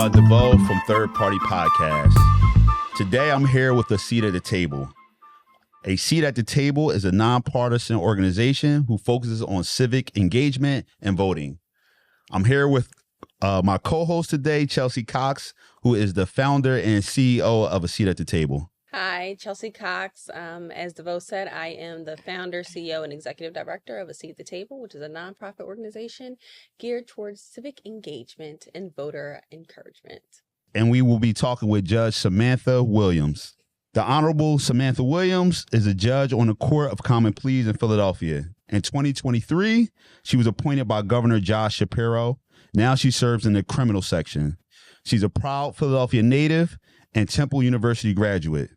DeVoe from Third Party Podcast. Today I'm here with a seat at the table. A Seat at the Table is a nonpartisan organization who focuses on civic engagement and voting. I'm here with my co-host today, Chelsea Cox, who is the founder and CEO of A Seat at the Table. Hi, Chelsea Cox. As DeVoe said, I am the founder, CEO, and executive director of A Seat at the Table, which is a nonprofit organization geared towards civic engagement and voter encouragement. And we will be talking with Judge Samantha Williams. The Honorable Samantha Williams is a judge on the Court of Common Pleas in Philadelphia. In 2023, she was appointed by Governor Josh Shapiro. Now she serves in the criminal section. She's a proud Philadelphia native and Temple University graduate.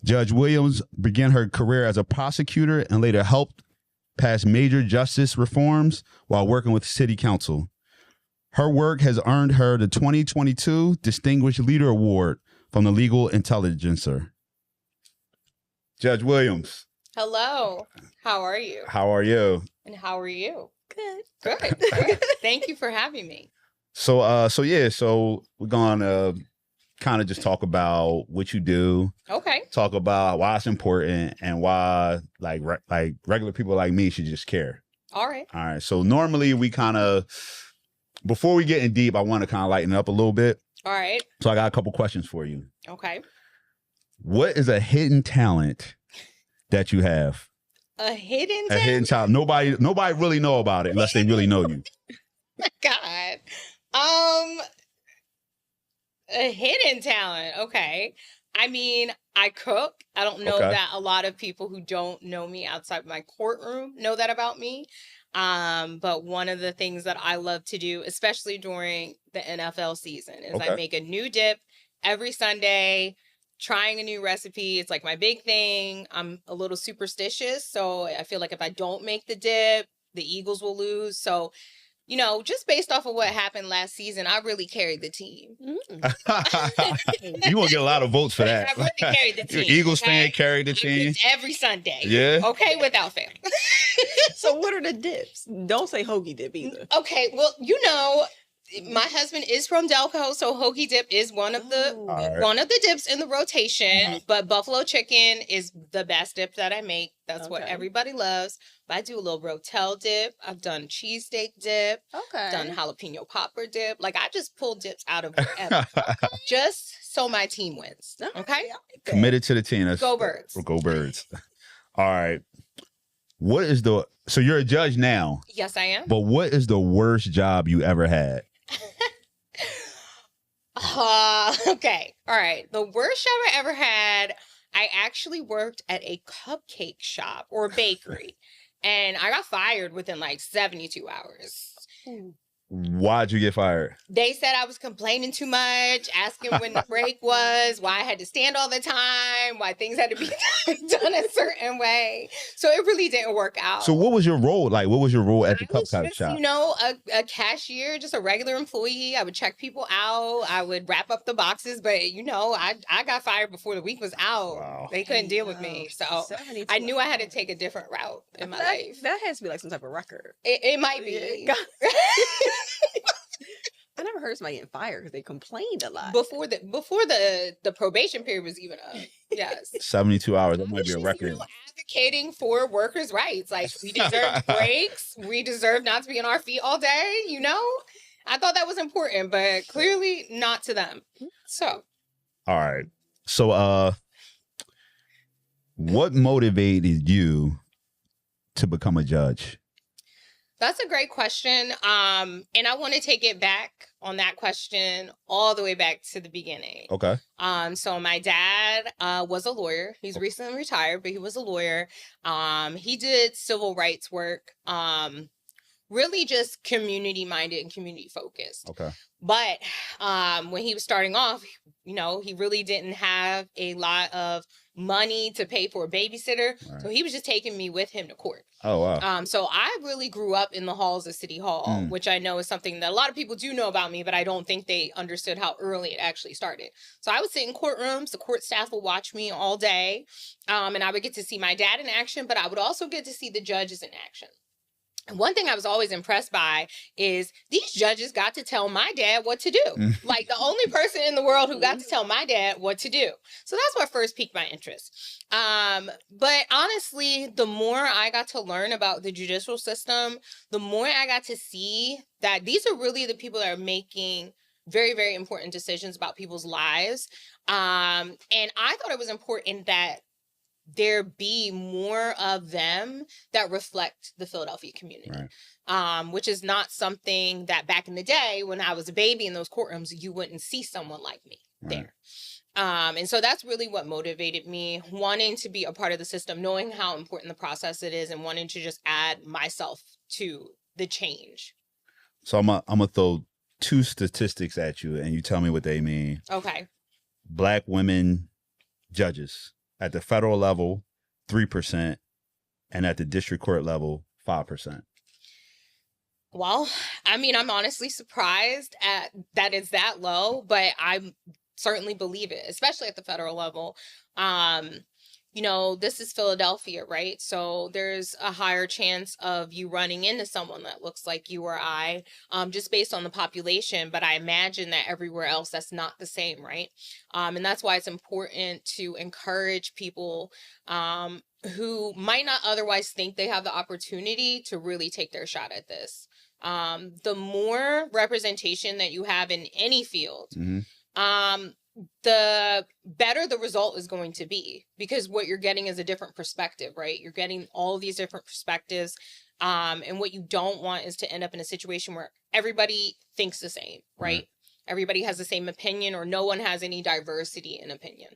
Judge Williams began her career as a prosecutor and later helped pass major justice reforms while working with City Council. Her work has earned her the 2022 Distinguished Leader Award from the Legal Intelligencer. Judge Williams. Hello. How are you? How are you? And how are you? Good. Good. Thank you for having me. So we're gonna kind of just talk about what you do. Okay. Talk about why it's important and why like regular people like me should just care. All right. All right. So normally we kind of, before we get in deep, I want to kind of lighten it up a little bit. All right. So I got a couple questions for you. Okay. What is a hidden talent that you have? A hidden A hidden talent. Nobody really know about it unless they really know you. God. A hidden talent. Okay. I mean, I cook. I don't know that a lot of people who don't know me outside my courtroom know that about me. But one of the things that I love to do, especially during the NFL season, is I make a new dip every Sunday, trying a new recipe. It's like my big thing. I'm a little superstitious, so I feel like if I don't make the dip, the Eagles will lose. So, you know, just based off of what happened last season, I really carried the team. You won't get a lot of votes for that. I really carried the team. Eagles fan carried the team. Every Sunday. Yeah. Okay, without fail. So what are the dips? Don't say hoagie dip either. Okay, well, you know, my husband is from Delco, so hoagie dip is one of the dips in the rotation. But buffalo chicken is the best dip that I make. That's what everybody loves. But I do a little rotel dip. I've done cheesesteak dip. Okay. Done jalapeno popper dip. Like, I just pull dips out of wherever. Just so my team wins. Okay? Committed to the team. Go Birds. Go Birds. All right. So you're a judge now. Yes, I am. But what is the worst job you ever had? Okay. All right. The worst job I ever had, I actually worked at a cupcake shop or bakery. And I got fired within like 72 hours. Why'd you get fired? They said I was complaining too much, asking when the break was, why I had to stand all the time, why things had to be done a certain way. So it really didn't work out. So what was your role? Like, what was your role at the cupcake shop? You know, a cashier, just a regular employee. I would check people out. I would wrap up the boxes. But, you know, I got fired before the week was out. Wow. They couldn't deal with me. So I knew I had to take a different route in my life. That has to be like some type of record. It might be. Yeah. I never heard somebody getting fired because they complained a lot. Before the probation period was even up. Yes. 72 hours. That might be a record. You know, advocating for workers' rights. Like, we deserve breaks. We deserve not to be on our feet all day, you know? I thought that was important, but clearly not to them. So. All right. So what motivated you to become a judge? That's a great question. And I want to take it back on that question all the way back to the beginning. Okay. So my dad was a lawyer. He's recently retired, but he was a lawyer. He did civil rights work. Really just community minded and community focused. Okay. But when he was starting off, you know, he really didn't have a lot of money to pay for a babysitter. Right. So he was just taking me with him to court. Oh, wow. So I really grew up in the halls of City Hall, which I know is something that a lot of people do know about me, but I don't think they understood how early it actually started. So I would sit in courtrooms. The court staff would watch me all day. And I would get to see my dad in action, but I would also get to see the judges in action. one thing I was always impressed by is these judges got to tell my dad what to do. Like the only person in the world who got to tell my dad what to do. So that's what first piqued my interest. But honestly, the more I got to learn about the judicial system, the more I got to see that these are really the people that are making very, very important decisions about people's lives. And I thought it was important that there be more of them that reflect the Philadelphia community, which is not something that back in the day when I was a baby in those courtrooms, you wouldn't see someone like me there. And so that's really what motivated me, wanting to be a part of the system, knowing how important the process it is, and wanting to just add myself to the change. So I'm gonna throw two statistics at you, and you tell me what they mean. Okay. Black women judges at the federal level, 3%, and at the district court level, 5%. Well, I mean, I'm honestly surprised at that it's that low, but I certainly believe it, especially at the federal level. You know, this is Philadelphia, right? So there's a higher chance of you running into someone that looks like you or I, just based on the population. But I imagine that everywhere else, that's not the same, right? And that's why it's important to encourage people who might not otherwise think they have the opportunity to really take their shot at this. The more representation that you have in any field, the better the result is going to be, because what you're getting is a different perspective, right? You're getting all of these different perspectives. And what you don't want is to end up in a situation where everybody thinks the same, right? Everybody has the same opinion, or no one has any diversity in opinion.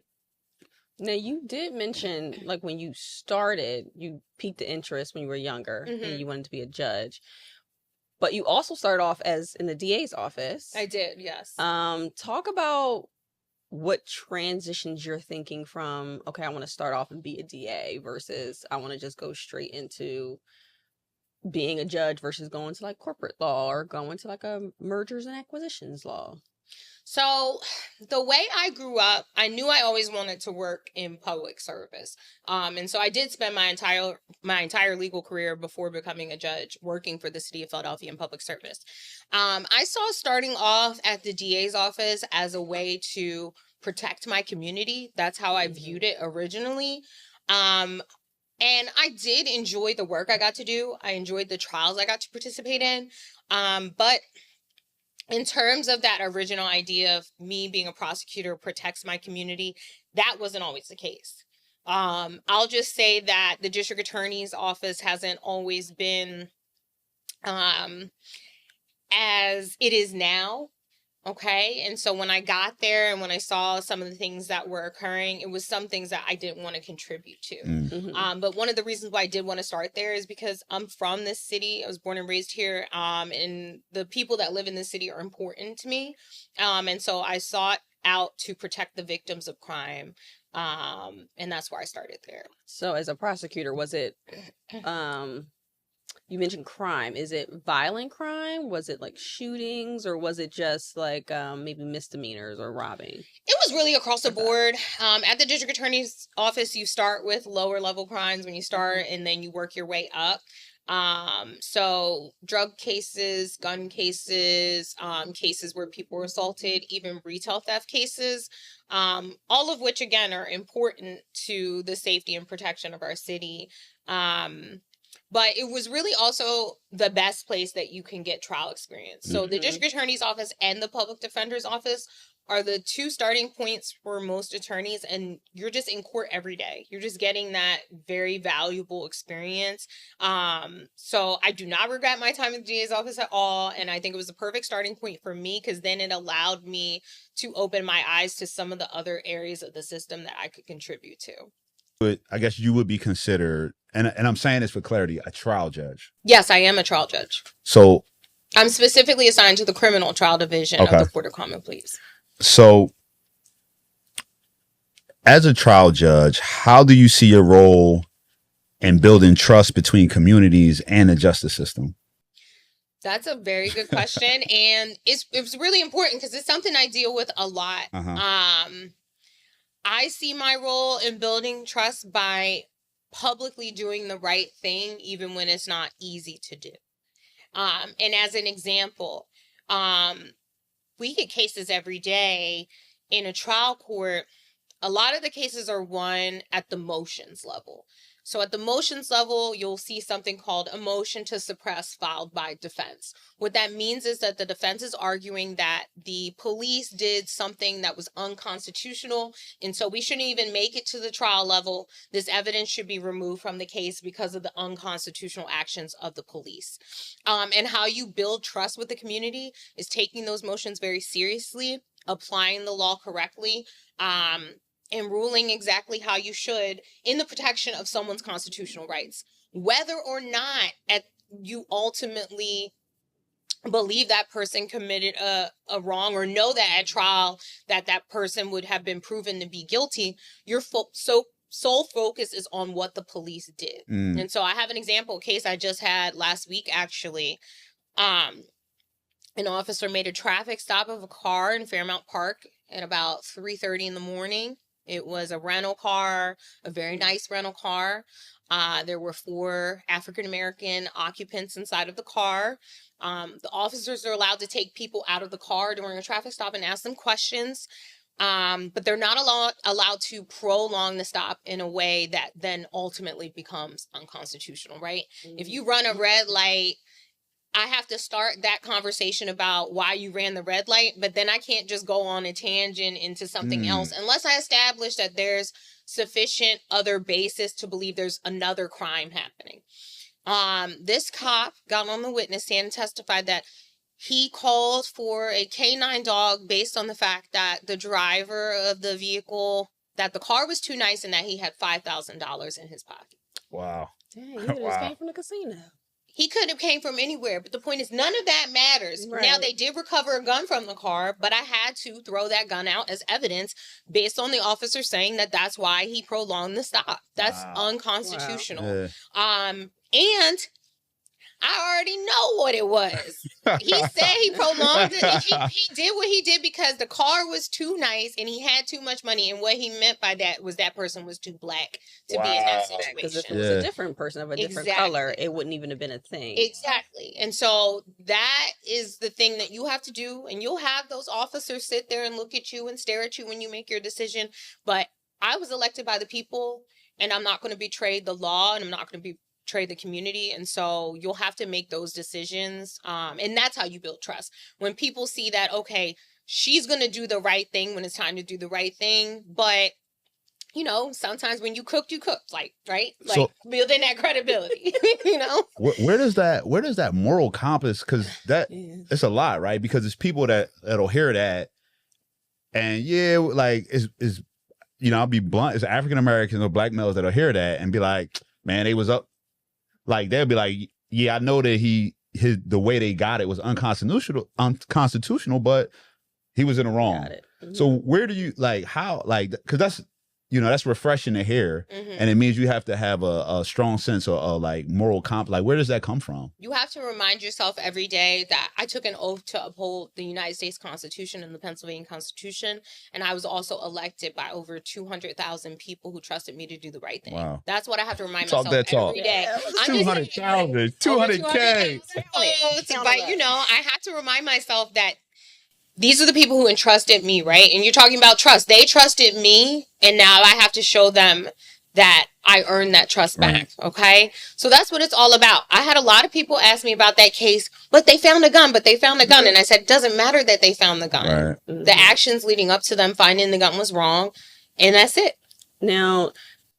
Now, you did mention, like, when you started, you piqued the interest when you were younger and you wanted to be a judge. But you also started off as in the DA's office. I did, yes. Talk about what transitions you're thinking from, okay, I want to start off and be a DA versus I want to just go straight into being a judge versus going to like corporate law or going to like a mergers and acquisitions law. So the way I grew up, I knew I always wanted to work in public service. And so I did spend my entire legal career before becoming a judge working for the city of Philadelphia in public service. I saw starting off at the DA's office as a way to protect my community. That's how I viewed it originally. And I did enjoy the work I got to do. I enjoyed the trials I got to participate in. But in terms of that original idea of me being a prosecutor protects my community, that wasn't always the case. I'll just say that the district attorney's office hasn't always been as it is now. Okay. And so when I got there and when I saw some of the things that were occurring, it was some things that I didn't want to contribute to. But one of the reasons why I did want to start there is because I'm from this city. I was born and raised here. And the people that live in this city are important to me. And so I sought out to protect the victims of crime. And that's where I started there. So as a prosecutor, was it, you mentioned crime. Is it violent crime? Was it like shootings, or was it just like maybe misdemeanors or robbing? It was really across the board. At the district attorney's office, you start with lower level crimes when you start, and then you work your way up. So drug cases, gun cases, cases where people were assaulted, even retail theft cases, all of which again are important to the safety and protection of our city. But it was really also the best place that you can get trial experience. So the district attorney's office and the public defender's office are the two starting points for most attorneys. And you're just in court every day. You're just getting that very valuable experience. So I do not regret my time in the DA's office at all. And I think it was the perfect starting point for me, because then it allowed me to open my eyes to some of the other areas of the system that I could contribute to. But I guess you would be considered, and I'm saying this for clarity, a trial judge. Yes, I am a trial judge. So I'm specifically assigned to the criminal trial division of the Court of Common Pleas. So as a trial judge, how do you see your role in building trust between communities and the justice system? That's a very good question. And it's really important because it's something I deal with a lot. I see my role in building trust by publicly doing the right thing, even when it's not easy to do. And as an example, we get cases every day in a trial court. A lot of the cases are won at the motions level. So at the motions level, you'll see something called a motion to suppress filed by defense. What that means is that the defense is arguing that the police did something that was unconstitutional, and so we shouldn't even make it to the trial level. This evidence should be removed from the case because of the unconstitutional actions of the police. And how you build trust with the community is taking those motions very seriously, applying the law correctly, and ruling exactly how you should in the protection of someone's constitutional rights. Whether or not you ultimately believe that person committed a wrong, or know that at trial that person would have been proven to be guilty, your sole focus is on what the police did. And so I have an example case I just had last week, actually. An officer made a traffic stop of a car in Fairmount Park at about 3:30 in the morning. It was a rental car, a very nice rental car. There were 4 African-American occupants inside of the car. The officers are allowed to take people out of the car during a traffic stop and ask them questions. But they're not allowed to prolong the stop in a way that then ultimately becomes unconstitutional, right? If you run a red light, I have to start that conversation about why you ran the red light, but then I can't just go on a tangent into something else unless I establish that there's sufficient other basis to believe there's another crime happening. This cop got on the witness stand and testified that he called for a canine dog based on the fact that the driver of the vehicle, that the car was too nice and that he had $5,000 in his pocket. Wow. Dang, you just came from the casino. He could have came from anywhere, but the point is none of that matters. Right. Now, they did recover a gun from the car, but I had to throw that gun out as evidence based on the officer saying that that's why he prolonged the stop. That's unconstitutional. Yeah. And I already know what it was. He said he prolonged it. He did what he did because the car was too nice and he had too much money. And what he meant by that was that person was too black to be in that situation. Because if it was a different person of a different color, it wouldn't even have been a thing. Exactly. And so that is the thing that you have to do. And you'll have those officers sit there and look at you and stare at you when you make your decision. But I was elected by the people, and I'm not going to betray the law, and I'm not going to betray the community. And so you'll have to make those decisions. And that's how you build trust. When people see that, okay, she's going to do the right thing when it's time to do the right thing. But, you know, sometimes when you cooked, like, right? Like, so, building that credibility, you know? Where does that moral compass, because that it's a lot, right? Because it's people that'll hear that. And like, it's you know, I'll be blunt, it's African Americans or black males that'll hear that and be like, man, they was up. Like, they'll be like, yeah, I know that the way they got it was unconstitutional, but he was in the wrong. So where do you, like, how, like, because that's, you know, that's refreshing to hear. And it means you have to have a strong sense of like moral like, where does that come from? You have to remind yourself every day that I took an oath to uphold the United States Constitution and the Pennsylvania Constitution. And I was also elected by over 200,000 people who trusted me to do the right thing. Wow. That's what I have to remind myself every day. 200,000, 200K. But, you know, I have to remind myself that these are the people who entrusted me, right? And you're talking about trust. They trusted me, and now I have to show them that I earned that trust back, okay? So that's what it's all about. I had a lot of people ask me about that case, but they found a gun. And I said, it doesn't matter that they found the gun. The actions leading up to them finding the gun was wrong, and that's it. Now,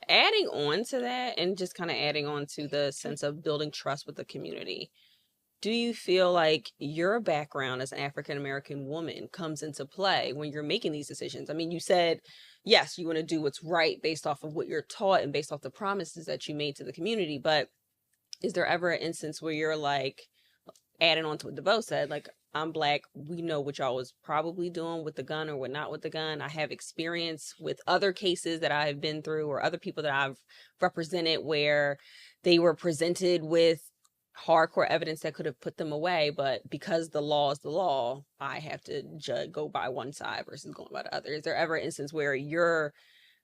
adding on to that, and just kind of adding on to the sense of building trust with the community, do you feel like your background as an African-American woman comes into play when you're making these decisions? I mean, you said, yes, you want to do what's right based off of what you're taught and based off the promises that you made to the community. But is there ever an instance where you're like, adding on to what DeVoe said, like, I'm black, we know what y'all was probably doing with the gun or what not with the gun. I have experience with other cases that I've been through or other people that I've represented where they were presented with hardcore evidence that could have put them away, but because the law is the law, I have to go by one side versus going by the other. Is there ever an instance where you're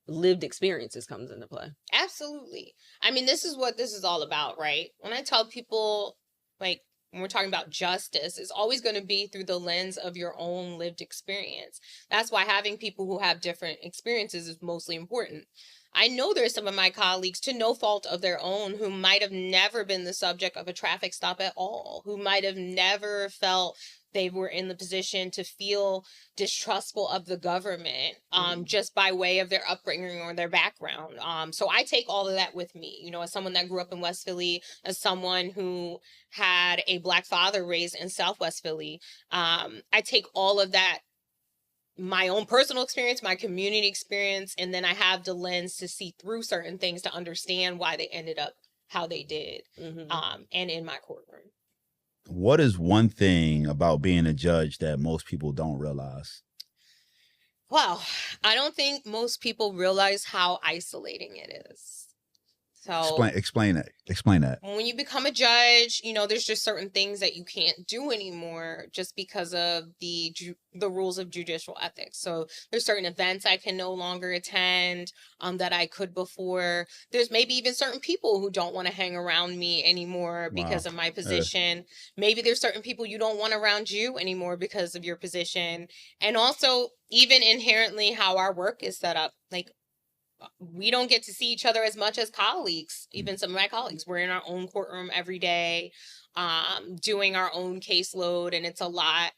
lived experiences comes into play. Absolutely. I mean, this is what this is all about, right? When I tell people, like, when we're talking about justice, it's always going to be through the lens of your own lived experience. That's why having people who have different experiences is mostly important. I know there's some of my colleagues, to no fault of their own, who might have never been the subject of a traffic stop at all, who might have never felt they were in the position to feel distrustful of the government just by way of their upbringing or their background. So I take all of that with me, you know, as someone that grew up in West Philly, as someone who had a Black father raised in Southwest Philly. I take all of that, my own personal experience, my community experience, and then I have the lens to see through certain things to understand why they ended up how they did, and in my courtroom. What is one thing about being a judge that most people don't realize? Well, I don't think most people realize how isolating it is. So Explain that. when you become a judge, you know, there's just certain things that you can't do anymore just because of the rules of judicial ethics. So there's certain events I can no longer attend that I could before. There's maybe even certain people who don't want to hang around me anymore because of my position. Maybe there's certain people you don't want around you anymore because of your position. And also, even inherently how our work is set up, like, we don't get to see each other as much as colleagues. Even some of my colleagues, we're in our own courtroom every day, doing our own caseload, and it's a lot.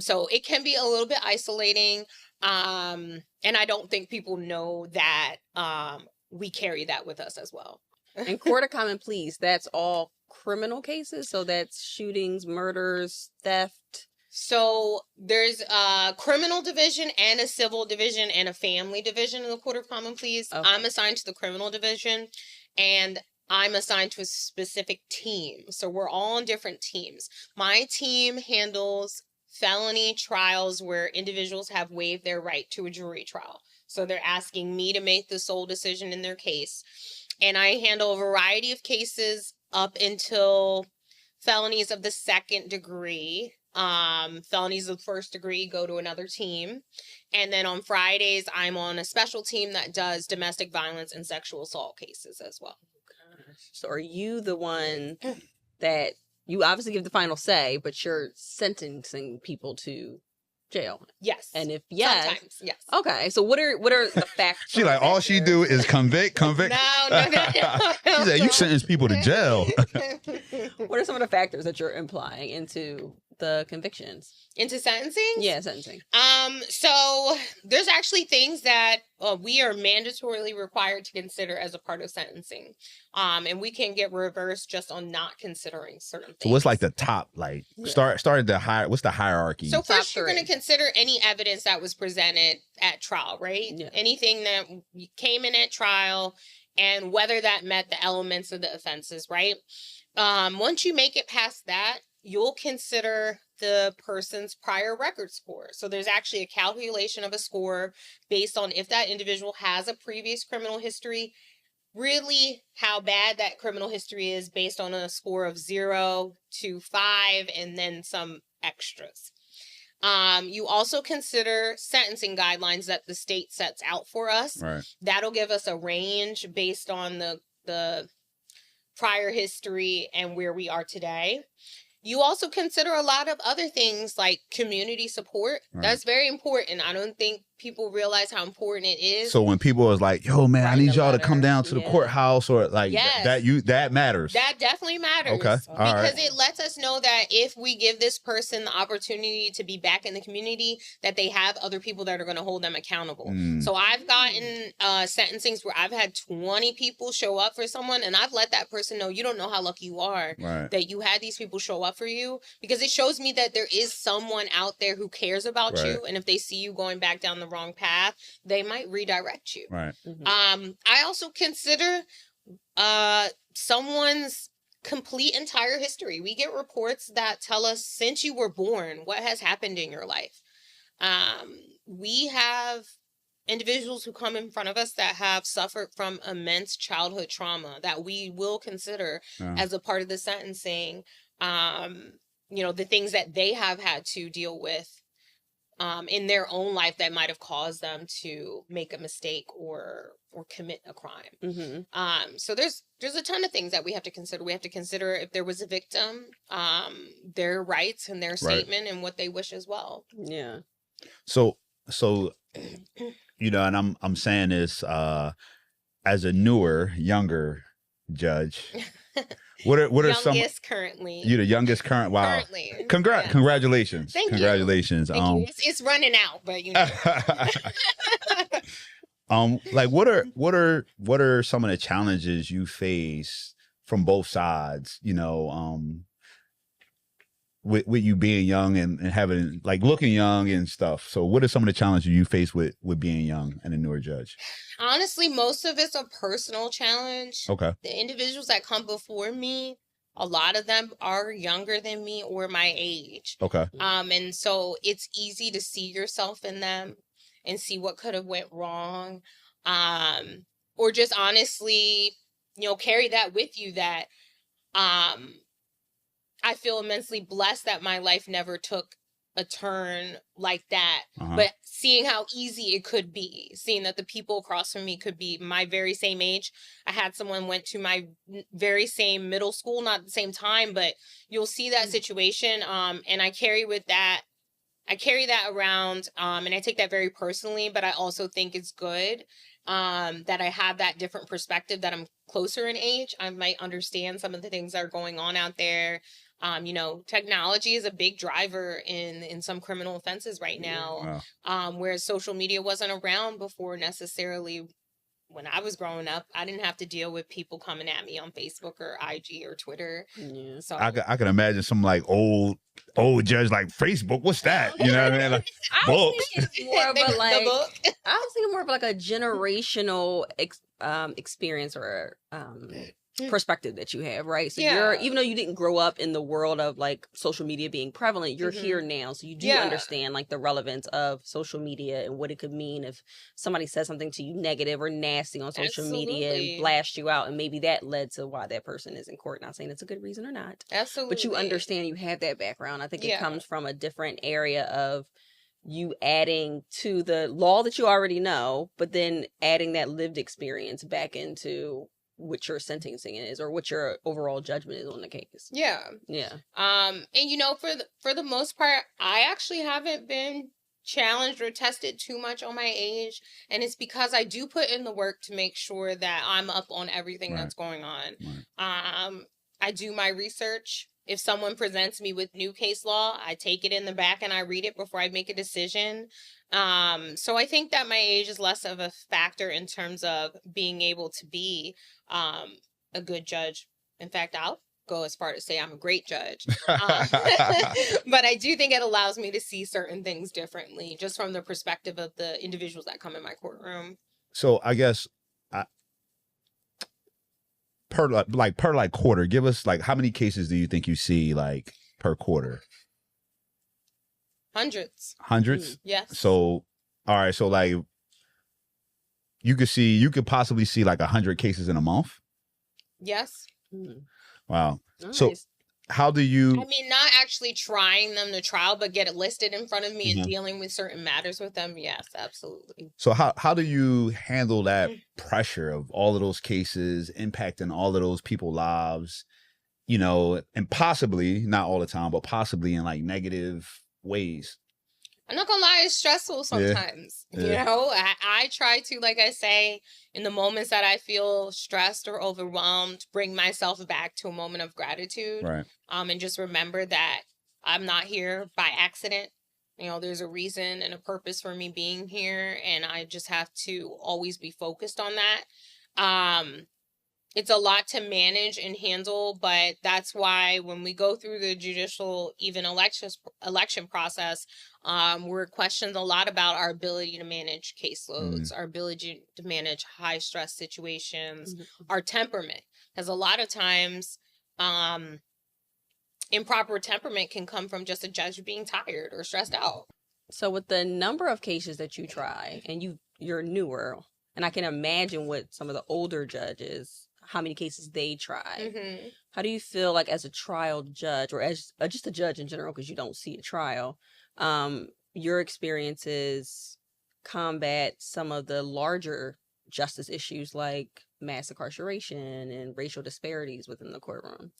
So it can be a little bit isolating. And I don't think people know that we carry that with us as well. And Court of Common Pleas, that's all criminal cases? So that's shootings, murders, theft? So there's a criminal division and a civil division and a family division in the Court of Common Pleas. Okay. I'm assigned to the criminal division, and I'm assigned to a specific team. So we're all on different teams. My team handles felony trials where individuals have waived their right to a jury trial. So they're asking me to make the sole decision in their case. And I handle a variety of cases up until felonies of the second degree. Felonies of the first degree go to another team. And then on Fridays, I'm on a special team that does domestic violence and sexual assault cases as well. So are you the one that, you obviously give the final say, but you're sentencing people to jail? Yes. And if yes, sometimes, yes. Okay. So what are the facts? She like, all she do is convict. No. She said, you sentence people to jail. What are some of the factors that you're implying into the convictions? Into sentencing? Yeah, sentencing. So there's actually things that we are mandatorily required to consider as a part of sentencing. And we can get reversed just on not considering certain things. So what's like the top, like, start the higher, what's the hierarchy? So first you're going to consider any evidence that was presented at trial, right? Yeah. Anything that came in at trial and whether that met the elements of the offenses, right? Once you make it past that, you'll consider the person's prior record score. So there's actually a calculation of a score based on if that individual has a previous criminal history, really how bad that criminal history is based on a score of 0 to 5 and then some extras. You also consider sentencing guidelines that the state sets out for us. Right. That'll give us a range based on the prior history and where we are today. You also consider a lot of other things like community support. Right. That's very important. I don't think people realize how important it is. So when people is like, yo, man, I need y'all to come down to the courthouse, or like that matters. That definitely matters. Okay. Because it lets us know that if we give this person the opportunity to be back in the community, that they have other people that are going to hold them accountable. So I've gotten sentencings where I've had 20 people show up for someone, and I've let that person know, you don't know how lucky you are that you had these people show up for you, because it shows me that there is someone out there who cares about you, and if they see you going back down the wrong path, they might redirect you. Right. I also consider someone's complete entire history. We get reports that tell us since you were born, what has happened in your life. We have individuals who come in front of us that have suffered from immense childhood trauma that we will consider as a part of the sentencing. You know, the things that they have had to deal with in their own life that might have caused them to make a mistake or commit a crime. So there's a ton of things that we have to consider. We have to consider if there was a victim, their rights and their statement and what they wish as well. Yeah. So you know, and I'm saying this as a newer, younger judge. What are youngest currently? You're the youngest current. Wow. Currently. Congratulations. Thank you. Congratulations. Thank you. It's running out, but you know. Like what are some of the challenges you face from both sides, you know, with you being young and having, like, looking young and stuff. So what are some of the challenges you face with being young and a newer judge? Honestly, most of it's a personal challenge. Okay. The individuals that come before me, a lot of them are younger than me or my age. Okay. And so it's easy to see yourself in them and see what could have went wrong. Or just honestly, you know, carry that with you that, I feel immensely blessed that my life never took a turn like that, but seeing how easy it could be, seeing that the people across from me could be my very same age. I had someone went to my very same middle school, not at the same time, but you'll see that situation. And I carry that around, and I take that very personally, but I also think it's good that I have that different perspective, that I'm closer in age. I might understand some of the things that are going on out there. You know, technology is a big driver in some criminal offenses right now. Wow. Whereas social media wasn't around before necessarily. When I was growing up, I didn't have to deal with people coming at me on Facebook or IG or Twitter. Yeah. So I can imagine some like old judge like Facebook. What's that? You know what I mean? Like, I was thinking more of like a generational experience or perspective that you have, right? So you're, even though you didn't grow up in the world of like social media being prevalent, you're here now, so you do understand like the relevance of social media and what it could mean if somebody says something to you negative or nasty on social media and blast you out, and maybe that led to why that person is in court. Not saying it's a good reason or not, but you understand, you have that background. I think it comes from a different area of you adding to the law that you already know, but then adding that lived experience back into what your sentencing is or what your overall judgment is on the case. Yeah. And you know, for the most part, I actually haven't been challenged or tested too much on my age, and it's because I do put in the work to make sure that I'm up on everything that's going on. I do my research. If someone presents me with new case law, I take it in the back and I read it before I make a decision. So I think that my age is less of a factor in terms of being able to be a good judge. In fact, I'll go as far to say I'm a great judge. But I do think it allows me to see certain things differently, just from the perspective of the individuals that come in my courtroom. So I guess per quarter, give us like, how many cases do you think you see like per quarter? Hundreds. Yes. So, all right. So like you could possibly see like 100 cases in a month. Yes. Wow. Nice. So how do you, I mean, not actually trying them to trial, but get it listed in front of me and dealing with certain matters with them. Yes, absolutely. So how do you handle that pressure of all of those cases impacting all of those people's lives, you know, and possibly, not all the time, but possibly in like negative ways? I'm not gonna lie, it's stressful sometimes. You know, I try to, like I say, in the moments that I feel stressed or overwhelmed, bring myself back to a moment of gratitude. Right. And just remember that I'm not here by accident. You know, there's a reason and a purpose for me being here, and I just have to always be focused on that. It's a lot to manage and handle, but that's why when we go through the judicial, even election process, we're questioned a lot about our ability to manage caseloads, our ability to manage high stress situations, our temperament. Because a lot of times, improper temperament can come from just a judge being tired or stressed out. So with the number of cases that you try, and you're newer, and I can imagine what some of the older judges, how many cases they try. How do you feel like as a trial judge, or as just a judge in general, because you don't see a trial, your experiences combat some of the larger justice issues like mass incarceration and racial disparities within the courtroom?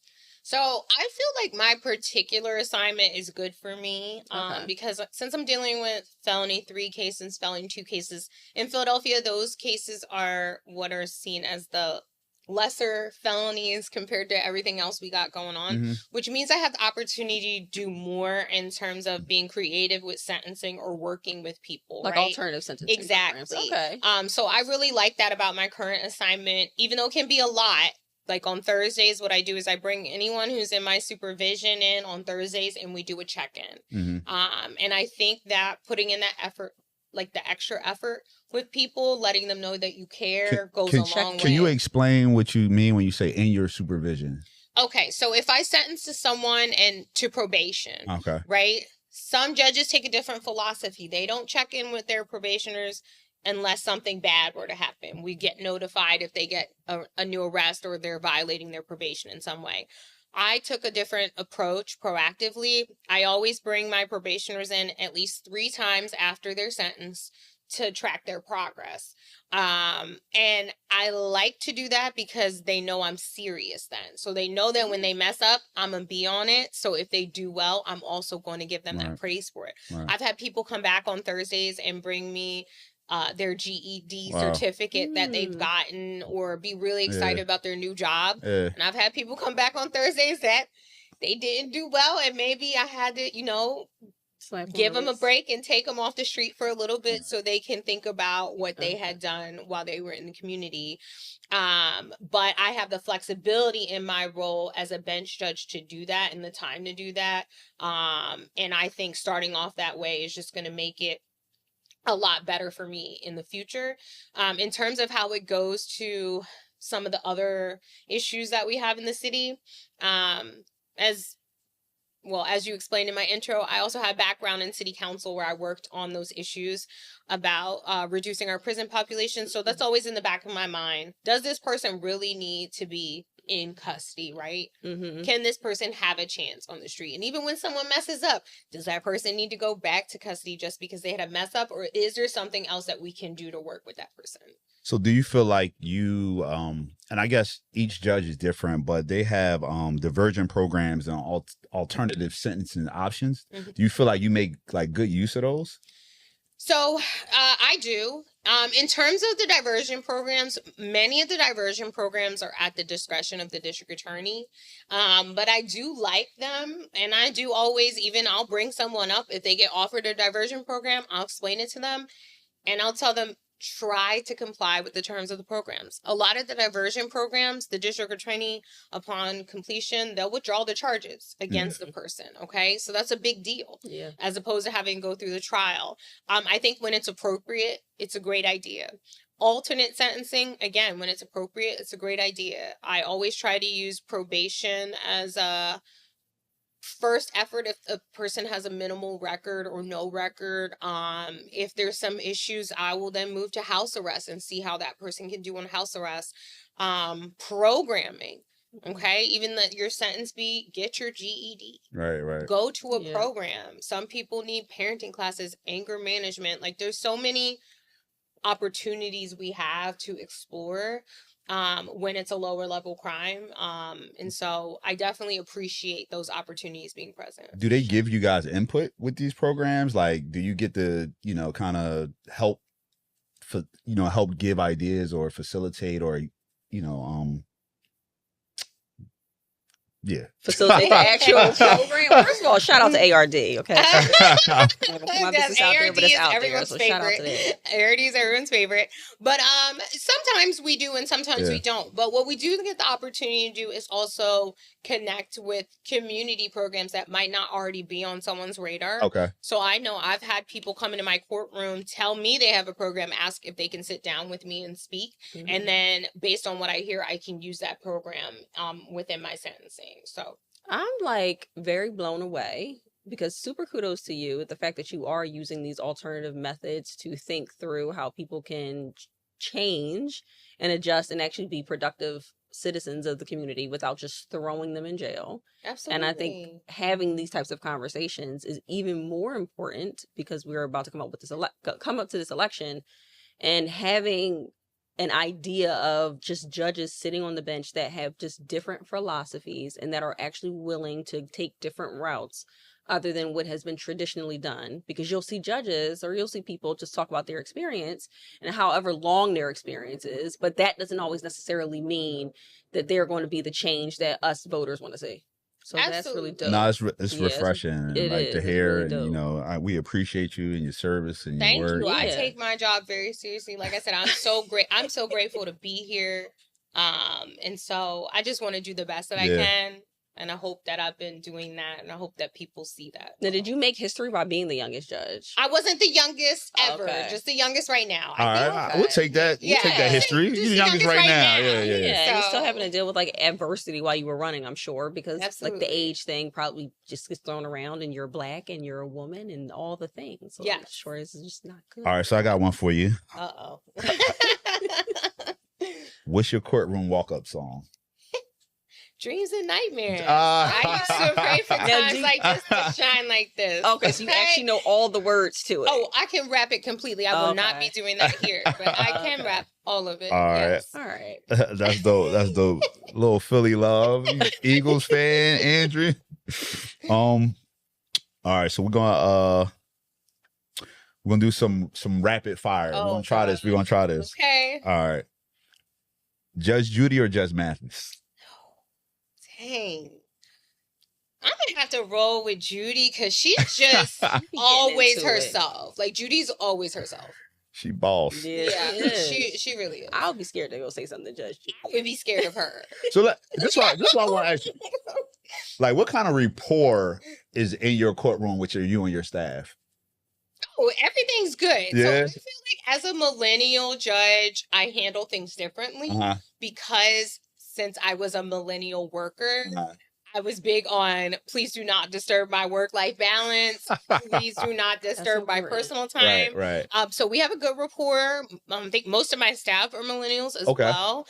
So I feel like my particular assignment is good for me because since I'm dealing with felony 3 cases, felony 2 cases in Philadelphia, those cases are what are seen as the lesser felonies compared to everything else we got going on, which means I have the opportunity to do more in terms of being creative with sentencing or working with people, like right? alternative sentencing programs. Exactly. Okay. So I really like that about my current assignment, even though it can be a lot. Like on Thursdays, what I do is I bring anyone who's in my supervision in on Thursdays and we do a check-in. And I think that putting in that effort, like the extra effort with people, letting them know that you care goes a long way. Can you explain what you mean when you say in your supervision? Okay, so if I sentence to someone and to probation, right? Some judges take a different philosophy. They don't check in with their probationers unless something bad were to happen. We get notified if they get a new arrest or they're violating their probation in some way. I took a different approach proactively. I always bring my probationers in at least 3 times after their sentence to track their progress. And I like to do that because they know I'm serious then. So they know that when they mess up, I'm going to be on it. So if they do well, I'm also going to give them that praise for it. I've had people come back on Thursdays and bring me their GED certificate that they've gotten or be really excited about their new job. And I've had people come back on Thursdays that they didn't do well and maybe I had to, give them a break and take them off the street for a little bit so they can think about what they had done while they were in the community. But I have the flexibility in my role as a bench judge to do that and the time to do that. And I think starting off that way is just going to make it a lot better for me in the future. In terms of how it goes to some of the other issues that we have in the city, as you explained in my intro, I also had background in city council where I worked on those issues about reducing our prison population. So that's always in the back of my mind. Does this person really need to be in custody, right? Can this person have a chance on the street? And even when someone messes up, does that person need to go back to custody just because they had a mess up? Or is there something else that we can do to work with that person? So do you feel like you, and I guess each judge is different, but they have divergent programs and alternative sentencing options. Do you feel like you make like good use of those? So I do. In terms of the diversion programs, many of the diversion programs are at the discretion of the district attorney. But I do like them. And I do always, I'll bring someone up. If they get offered a diversion program, I'll explain it to them. And I'll tell them, try to comply with the terms of the programs. A lot of the diversion programs, the district attorney, upon completion, they'll withdraw the charges against the person. Okay. So that's a big deal. Yeah. As opposed to having to go through the trial. I think when it's appropriate, it's a great idea. Alternate sentencing, again, when it's appropriate, it's a great idea. I always try to use probation as a first effort if a person has a minimal record or no record. If there's some issues, I will then move to house arrest and see how that person can do on house arrest. Programming, okay? Even let your sentence be, get your GED. Right. Go to a program. Some people need parenting classes, anger management. Like there's so many opportunities we have to explore when it's a lower level crime. And so I definitely appreciate those opportunities being present. Do they give you guys input with these programs? Like, do you get to, kind of help give ideas or facilitate or, facilitate the actual program. First of all, shout out to ARD, okay? My business out there, but it's out there, so shout out to that. ARD is everyone's favorite. But sometimes we do and sometimes we don't. But what we do get the opportunity to do is also connect with community programs that might not already be on someone's radar. Okay. So I know I've had people come into my courtroom, tell me they have a program, ask if they can sit down with me and speak. And then based on what I hear, I can use that program within my sentencing. So I'm like very blown away because super kudos to you with the fact that you are using these alternative methods to think through how people can change and adjust and actually be productive citizens of the community without just throwing them in jail. Absolutely. And I think having these types of conversations is even more important because we're about to come up to this election, and having an idea of just judges sitting on the bench that have just different philosophies and that are actually willing to take different routes other than what has been traditionally done. Because you'll see judges or you'll see people just talk about their experience and however long their experience is, but that doesn't always necessarily mean that they're going to be the change that us voters want to see. So that's really dope. No, it's refreshing, and like to hear, really, and you know, we appreciate you and your service and your work. Thank you. Yeah. I take my job very seriously. Like I said, I'm so grateful to be here. And so I just want to do the best that I can. And I hope that I've been doing that, and I hope that people see that. Now, did you make history by being the youngest judge? I wasn't the youngest ever, just the youngest right now. All right, we'll take that. We'll take that history. You're the youngest right now. Yeah. So, you're still having to deal with like adversity while you were running, I'm sure, because like the age thing probably just gets thrown around, and you're black and you're a woman and all the things. So I'm sure it's just not good. All right, so I got one for you. Uh-oh. What's your courtroom walk-up song? Dreams and nightmares. I used to pray for times like this to shine like this. Okay, so you actually know all the words to it. Oh, I can rap it completely. I will not be doing that here, but I can rap all of it. All right. All right. That's dope. That's dope. Little Philly love. Eagles fan, Andrew. All right, so we're gonna do some rapid fire. We're gonna try this. Okay. All right. Judge Judy or Judge Mathis? Dang. I'm gonna have to roll with Judy because she's just always herself. Like Judy's always herself. She boss. Yeah, she really is. I'll be scared to go say something to Judge Judy. I would be scared of her. So this why I want to ask you. Like, what kind of rapport is in your courtroom with you and your staff? Oh, everything's good. Yeah. So I feel like as a millennial judge, I handle things differently because since I was a millennial worker, I was big on please do not disturb my work-life balance. Please do not disturb my personal time. Right. So we have a good rapport. I think most of my staff are millennials as well.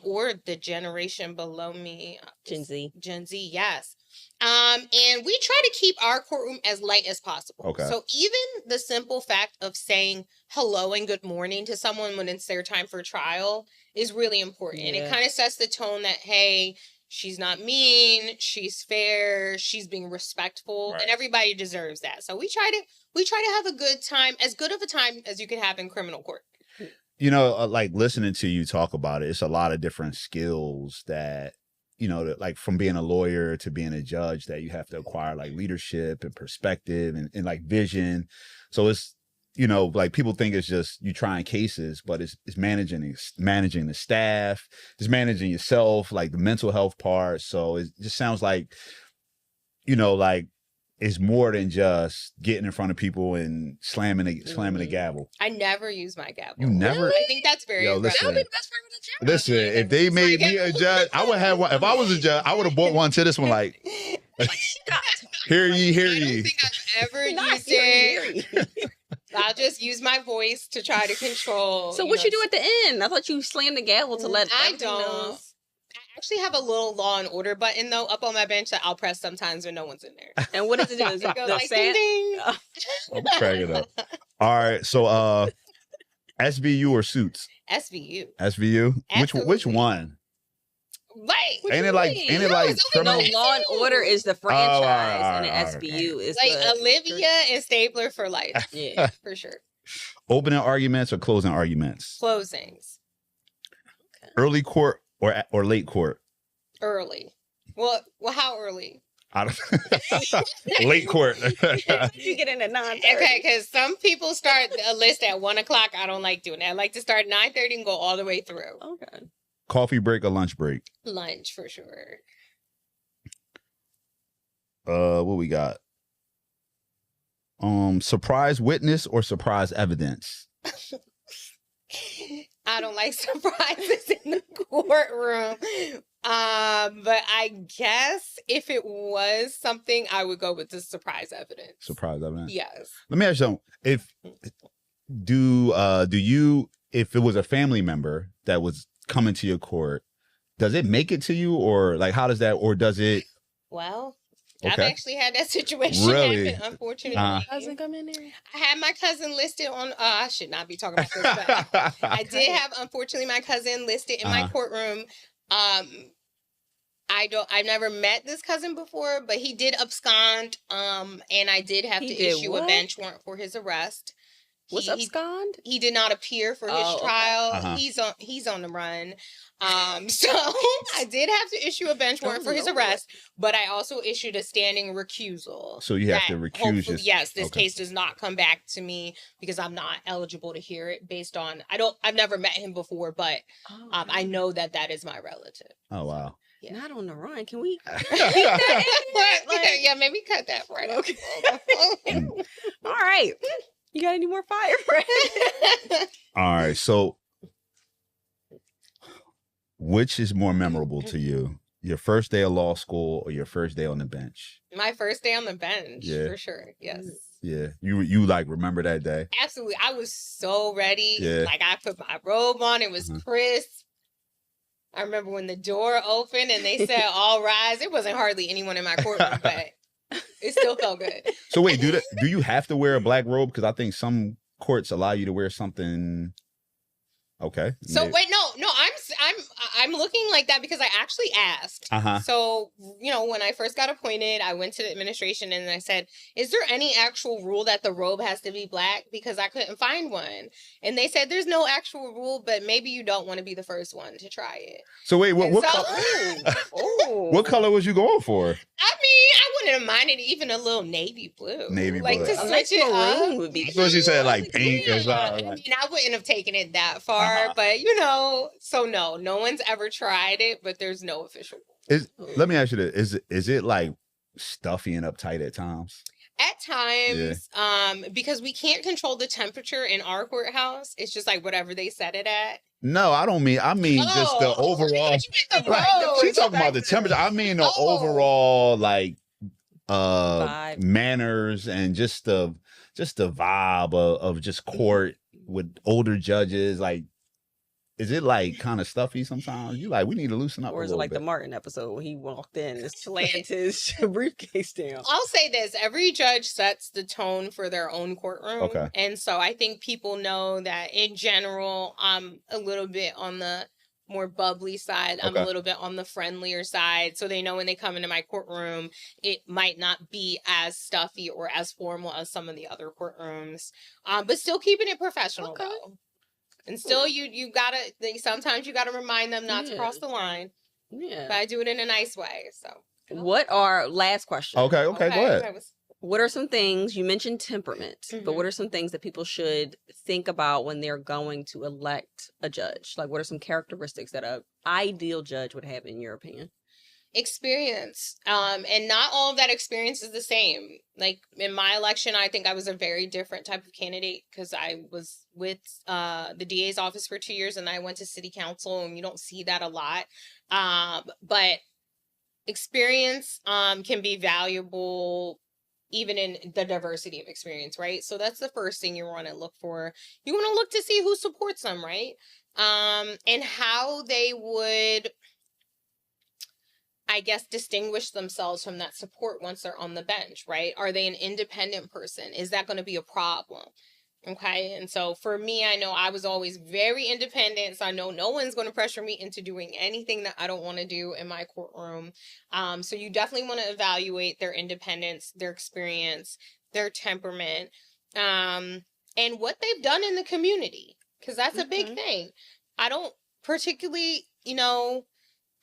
Or the generation below me. Gen Z, yes. And we try to keep our courtroom as light as possible. Okay. So even the simple fact of saying hello and good morning to someone when it's their time for trial is really important. And it kind of sets the tone that, hey, she's not mean, she's fair, she's being respectful, and everybody deserves that. So we try to have a good time, as good of a time as you can have in criminal court. You know, like listening to you talk about it, it's a lot of different skills that, you know, like from being a lawyer to being a judge that you have to acquire, like leadership and perspective and like vision. So it's, you know, like people think it's just you trying cases, but it's managing the staff, it's managing yourself, like the mental health part. So it just sounds like, you know, like it's more than just getting in front of people and slamming the gavel. I never use my gavel. You never? I think that's very aggressive. That would be the best part of the job. Listen, if they made me a judge, I would have one. If I was a judge, I would have bought one to this one. Like, hear ye. I don't think I've ever used it. I'll just use my voice to try to control. So what you do at the end? I thought you slammed the gavel to let. I don't. Know. I actually have a little Law and Order button though up on my bench that I'll press sometimes when no one's in there. And what does it do? Does it go like ding ding? I'm cracking up. All right, so SVU or Suits? SVU. SVU. Which one? Right. Ain't it like no, Law and Order is the franchise, and SVU is like Olivia and Stabler for life. Yeah, for sure. Opening arguments or closing arguments? Closings. Early court or late court? Early. Well, how early? I don't. Late court. You get in at 9:30. Okay, because some people start a list at 1:00. I don't like doing that. I like to start 9:30 and go all the way through. Okay. Coffee break or lunch break? Lunch for sure. What we got? Surprise witness or surprise evidence? I don't like surprises in the courtroom. But I guess if it was something, I would go with the surprise evidence. Surprise evidence? Yes. Let me ask you something. If it was a family member that was coming to your court, does it make it to you, or like how does that, or does it? Well, Okay. I've actually had that situation Really? happen, unfortunately. Cousin come in there? I had my cousin listed on, I should not be talking about this, but I did have, unfortunately, my cousin listed in my courtroom. I've never met this cousin before, but he did abscond, and I did have to issue a bench warrant for his arrest. What's abscond? He did not appear for his trial. Okay. He's on the run. So I did have to issue a bench warrant for his arrest, but I also issued a standing recusal. So you have to recuse yourself. Yes, this case does not come back to me because I'm not eligible to hear it based on, I've never met him before, but I know that is my relative. Oh, wow. Yeah. Not on the run. Can we? Yeah, maybe cut that right. Okay. All right. You got any more fire, Fred? All right. So, which is more memorable to you? Your first day of law school or your first day on the bench? My first day on the bench, for sure. Yes. Yeah. You like remember that day? Absolutely. I was so ready. Yeah. Like I put my robe on. It was crisp. I remember when the door opened and they said, "All rise." It wasn't hardly anyone in my courtroom, but it still felt good. So wait, do you have to wear a black robe? Because I think some courts allow you to wear something. Okay. So wait, no, I'm looking like that because I actually asked. So, when I first got appointed, I went to the administration and I said, "Is there any actual rule that the robe has to be black?" Because I couldn't find one. And they said, "There's no actual rule, but maybe you don't want to be the first one to try it." So wait, what color was you going for? I mean, I wouldn't have minded even a little navy blue. Navy blue. Like to switch it up. Would be. I thought you said like pink or something. I mean, I wouldn't have taken it that far, but so no one's ever tried it, but there's no official rule. Let me ask you this: is it like stuffy and uptight at times? At times, because we can't control the temperature in our courthouse. It's just like whatever they set it at. No, I don't mean. I mean just the overall. She's talking about the temperature. I mean the overall like manners and just the vibe of just court with older judges. Like, is it like kind of stuffy sometimes? You like, we need to loosen up. Or is it like bit. the Martin episode when he walked in and slammed his briefcase down? I'll say this: every judge sets the tone for their own courtroom. Okay. And so I think people know that in general, I'm a little bit on the more bubbly side. I'm a little bit on the friendlier side. So they know when they come into my courtroom, it might not be as stuffy or as formal as some of the other courtrooms. But still keeping it professional though. And still you gotta, sometimes you gotta remind them not to cross the line. Yeah. But I do it in a nice way. So last question. Okay, go ahead. What are some things, you mentioned temperament, but what are some things that people should think about when they're going to elect a judge? Like, what are some characteristics that an ideal judge would have in your opinion? Experience. And not all of that experience is the same. Like in my election, I think I was a very different type of candidate because I was with the DA's office for 2 years and I went to city council, and you don't see that a lot. But experience can be valuable even in the diversity of experience, right? So that's the first thing you want to look for. You want to look to see who supports them, right? And how they would, I guess, distinguish themselves from that support once they're on the bench, right? Are they an independent person? Is that going to be a problem? Okay. And so for me, I know I was always very independent. So I know no one's going to pressure me into doing anything that I don't want to do in my courtroom. So you definitely want to evaluate their independence, their experience, their temperament, and what they've done in the community. Because that's a big thing. I don't particularly,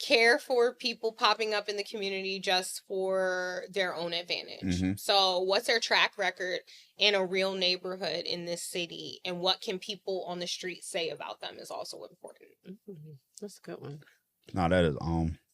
care for people popping up in the community just for their own advantage. So what's their track record in a real neighborhood in this city, and what can people on the street say about them is also important. That's a good one. No, that is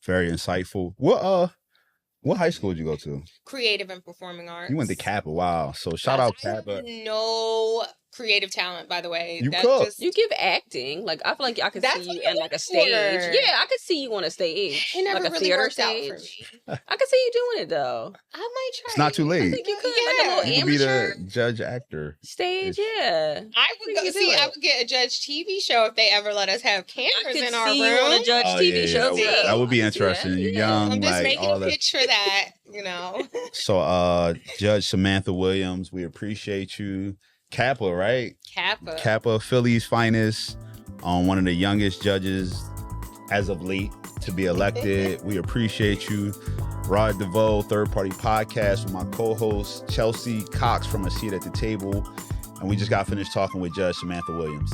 very insightful. What high school did you go to? Creative and Performing Arts. You went to Kappa. Wow. So shout out Kappa. No creative talent, by the way. You That's cook. just You give acting. Like, I feel like I could That's see you what in I like a look stage. for. Yeah, I could see you on a stage. it never like a really theater worked out for stage. me. I could see you doing it though. I might try. It's not too I late. think you could. Yeah. Like a little You could be amateur the judge actor. stage, yeah. I would think go you do see. it. I would get a Judge TV show if they ever let us have I cameras could in our see room. you on a Judge Oh, TV show. That too. that would be I could see interesting. that, You're yeah. young, I'm just like making all a that. picture that, you know. So, Judge Samantha Williams, we appreciate you. Kappa, right? Kappa, Philly's finest. One of the youngest judges as of late to be elected. We appreciate you. Rod DeVoe, Third Party Podcast with my co-host Chelsea Cox from A Seat at the Table. And we just got finished talking with Judge Samantha Williams.